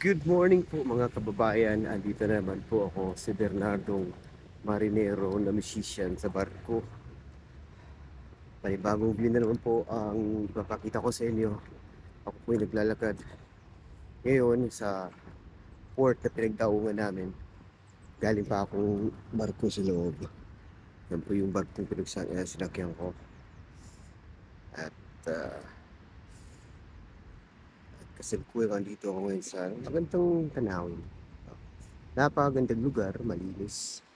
Good morning po mga kababayan. Andito naman po ako, si Bernardo Marinero na musician sa barko. Panibagong view na naman po ang ipapakita ko sa inyo. Ako po ay naglalakad ngayon sa port na pinagdaungan namin. Galing pa akong barko sa loob. Yan po yung barkong sinakyan ko. At kasalukuyan dito ako ngayon sa magandang tanawin. Napakagandang lugar, malinis.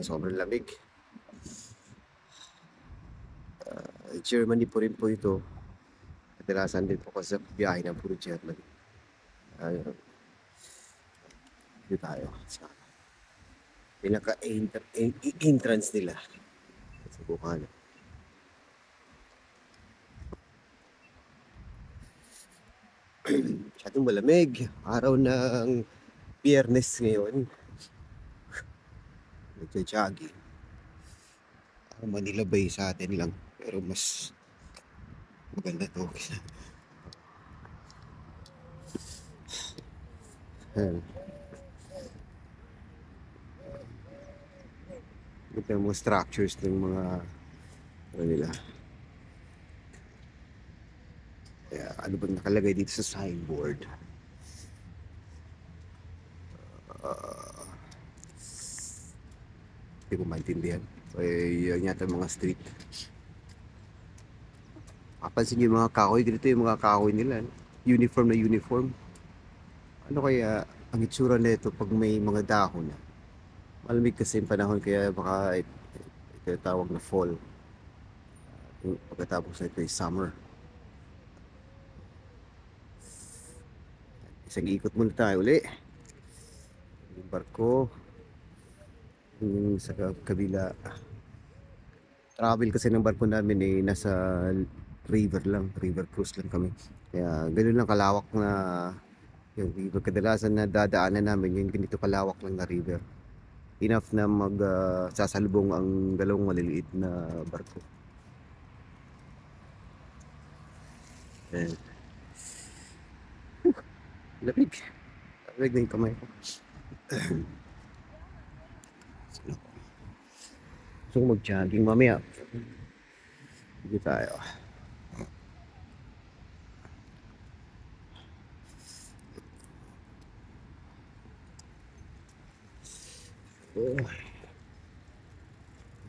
Sobrang lamig. Germany po rin po ito. Kadalasan din po kasi sa biyahe ng puro Germany. Dito tayo sa pinaka-entrance nila sa Bukana. Masyadong malamig. Araw ng Biyernes ngayon. Nagja-jogging. Manila Bay sa atin lang. Pero mas maganda to. Ito yung mga structures ng mga ano nila. Kaya ano bang nakalagay dito sa signboard? Hindi ko maintindihan. Yan yata mga street. Kapansin nyo yung mga kahoy. Ganito yung mga kahoy nila. Uniform na uniform. Ano kaya ang itsura nito pag may mga dahon na? Malamig kasi yung panahon kaya baka ito tawag na fall. Pagkatapos na ito ay summer. Isang ikot muna tayo uli. Yung barko. Yung sa kabila. Travel kasi ng barko namin eh nasa river lang. River cruise lang kami. Kaya ganoon lang kalawak na yung river. Kadalasan na dadaanan namin yung ganito kalawak lang na river. Enough na sasalubong ang dalawang maliliit na barko. Lamig. Lamig na yung kamay ko. Gusto ko mag-jogging mamaya. Hindi tayo.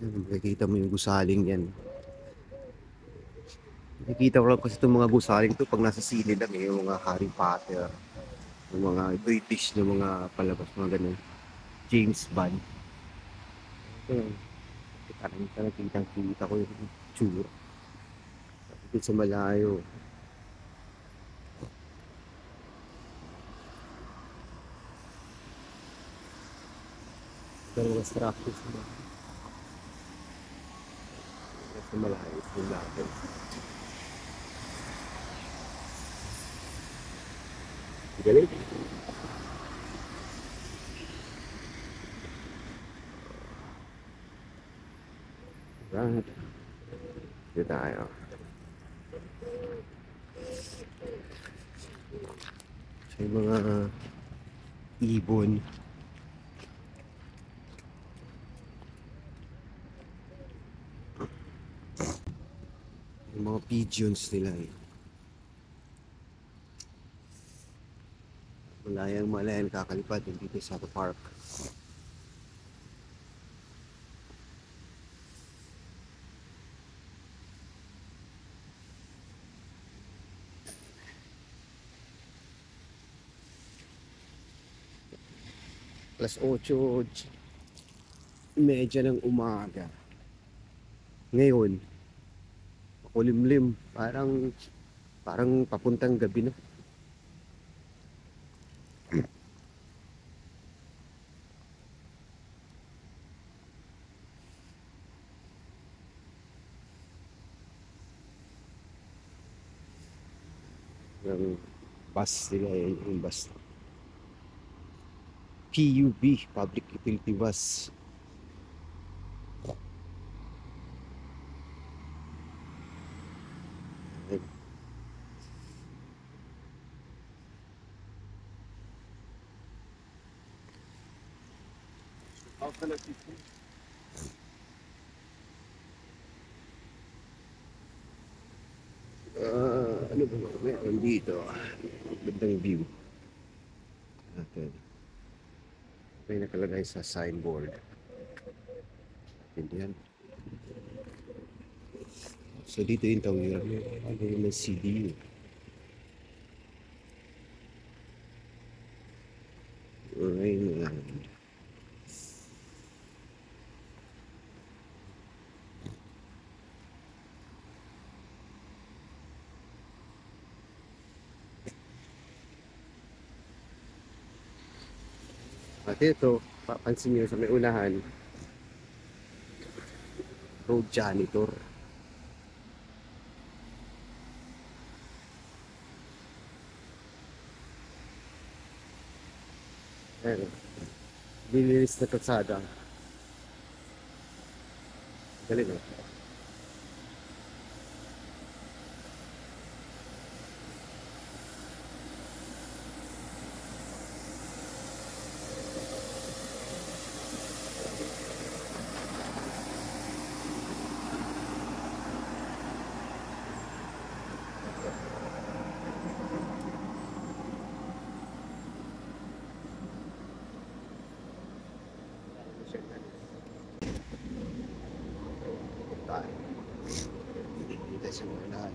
Nakikita mo yung gusaling yan. Nakikita ko lang kasi itong mga gusaling ito pag nasa sine lang eh. Yung mga Harry Potter. Yung mga British na mga palabas. Mga ganun. James Bond. Parang kitang-kita ko yung tsura. Dito sa malayo. Pero mga structures na. Sa malayo. Yung natin. Galing. Right. Dito tayo. Sa mga ibon. Yung mga pigeons nila eh. Malayang kakalipad dito sa park. Alas 8:30 ng umaga. Ngayon, makulimlim. Parang papuntang gabi na. Yung bus nila yung bus. PUB, Public Utility Bus. Ano ba meron dito? Gandang view natin. May nakalagay sa signboard. Hindi yan. So dito yung tawiran. Ano yung CDU? Rainland. At ito, papansin nyo sa may unahan, road janitor. Ayan, nilinis na kalsada. Galing eh. Dito sa may unahan.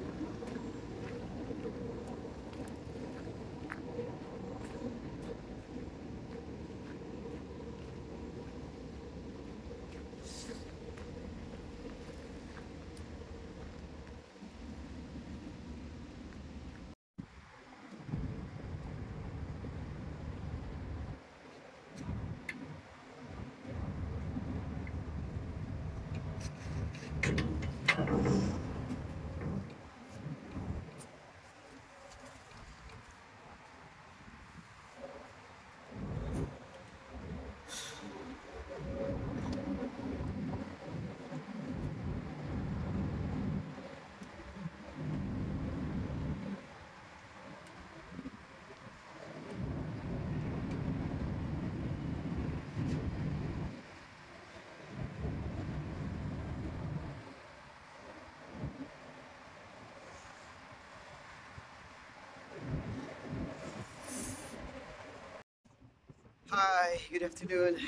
Hi, good afternoon.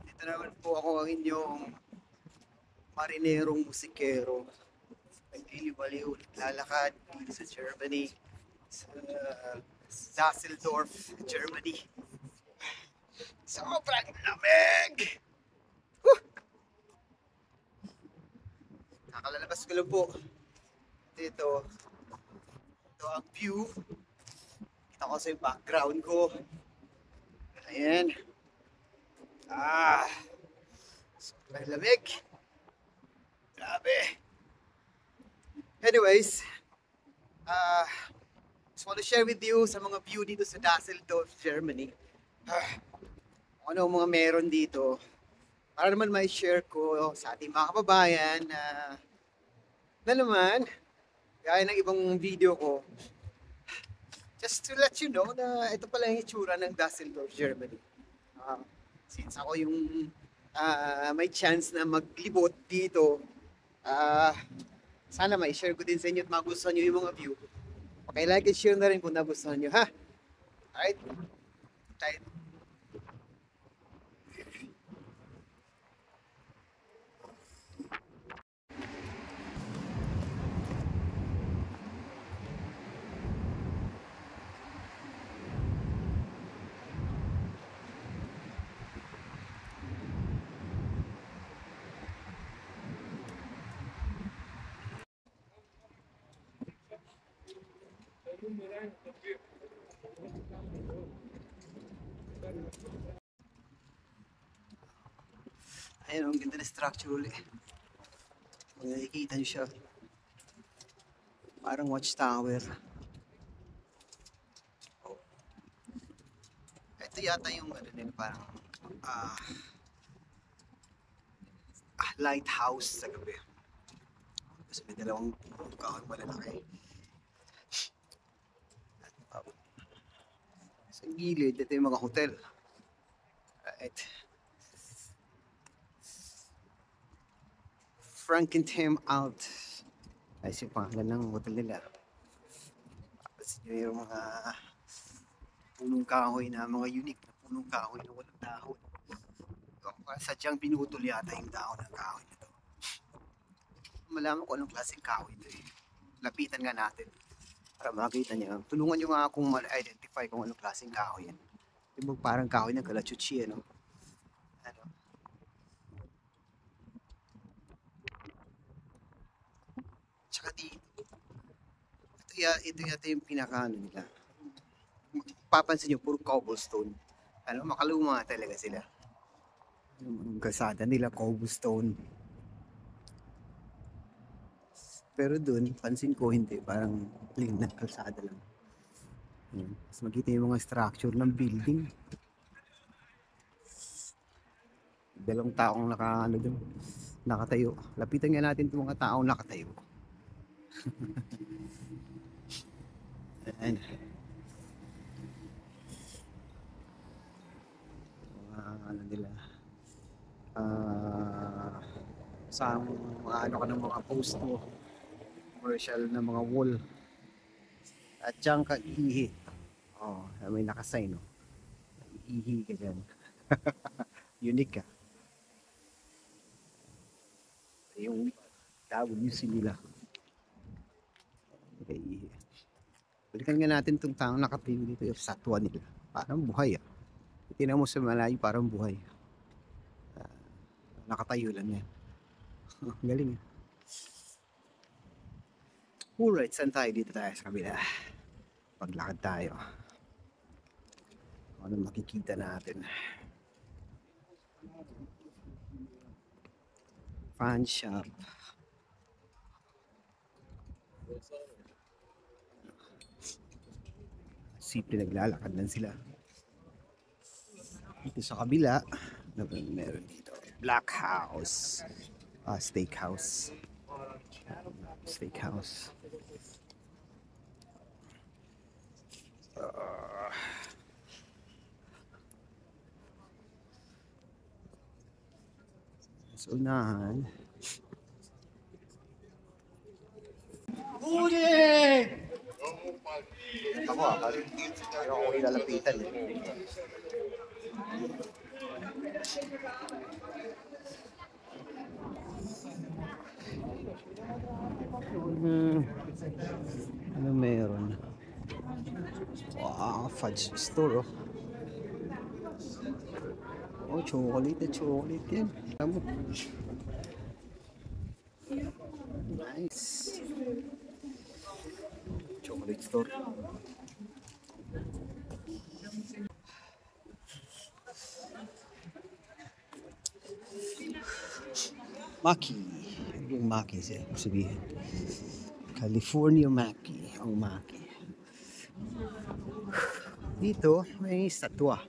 Dito naman po ako ang inyong marinerong musikero. Nagliliwaliw, naglalakad dito sa Germany, sa Düsseldorf, Germany. Sobrang lamig! Whew! Nakalalabas ko lang po. Dito, ito ang view. Kita ko sa yung background ko. Ayan. Sobrang lamig. Grabe. Anyways, just want to share with you sa mga view dito sa Düsseldorf, Germany. Kung ano mga meron dito. Para naman may share ko sa ating mga kababayan na naman, gaya ng ibang video ko, just to let you know na ito pala yung itsura ng Düsseldorf, Germany. Since ako yung may chance na maglibot dito, sana may share ko din sa inyo at magustuhan nyo yung mga view. Okay, like and share na rin kung nagustuhan nyo, ha? Alright? Alright. Ayun, ang ganda na structure ulit. Kung nakikita nyo siya, parang watchtower. Ito yata yung ano nila, parang lighthouse sa gabi. Kasi may dalawang kahon malalaki. Sa gilid, ito yung mga hotel. Right. Frankenthal Alt. Ay, yung pangalan ng hotel nila. Tapos yun yung mga punong kahoy na mga unique na punong kahoy na walang dahon. Sadyang pinutol yata yung dahon ng kahoy na to. Malaman ko anong klaseng kahoy ito eh. Lapitan nga natin para makita niya. Tulungan nyo nga akong ma-identify kung anong klaseng kahoy yan. Yung parang kahoy ng kalachuchi, ano? Ano? Tsaka dito. Ito yata yung pinaka-ano nila. Papansin nyo, puro cobblestone. Ano, makaluma talaga sila. Yung kalsada nila, cobblestone. Pero dun, pansin ko hindi. Parang plain na kalsada lang. Mas makita yung mga structure ng building. Dalawang taong nakatayo. Lapitan nga natin itong mga taong nakatayo. Ayan. Ano nila. Sa mga ano ka ng mga post mo. Commercial na mga wall. At dyan ka ihi. Oh, may nakasign, no? Ihi ka dyan. Unique ka. Yung WC nila. Okay, ihi. Balikan nga natin itong taong nakatingin dito. Yung satwa nila. Parang buhay, ah. Tingnan mo sa malayo, parang buhay. Nakatayo lang yan. Galing, ah. Alright, saan tayo? Dito tayo sa kabila. Paglakad tayo. Ano makikita natin? Fan shop. Simple naglalakad lang sila. Dito sa kabila, meron dito. Black House. Steakhouse. Steakhouse. Sa unahan. Huli! Ako ayaw ko ilalapitan eh. Ano meron? Wow, fudge store, oh. Oh, chocolate yan. Tama. Nice. Chocolate store. Maki. Yung Maki siya, sabihin. California Maki. Ang Maki. Dito, may statwa.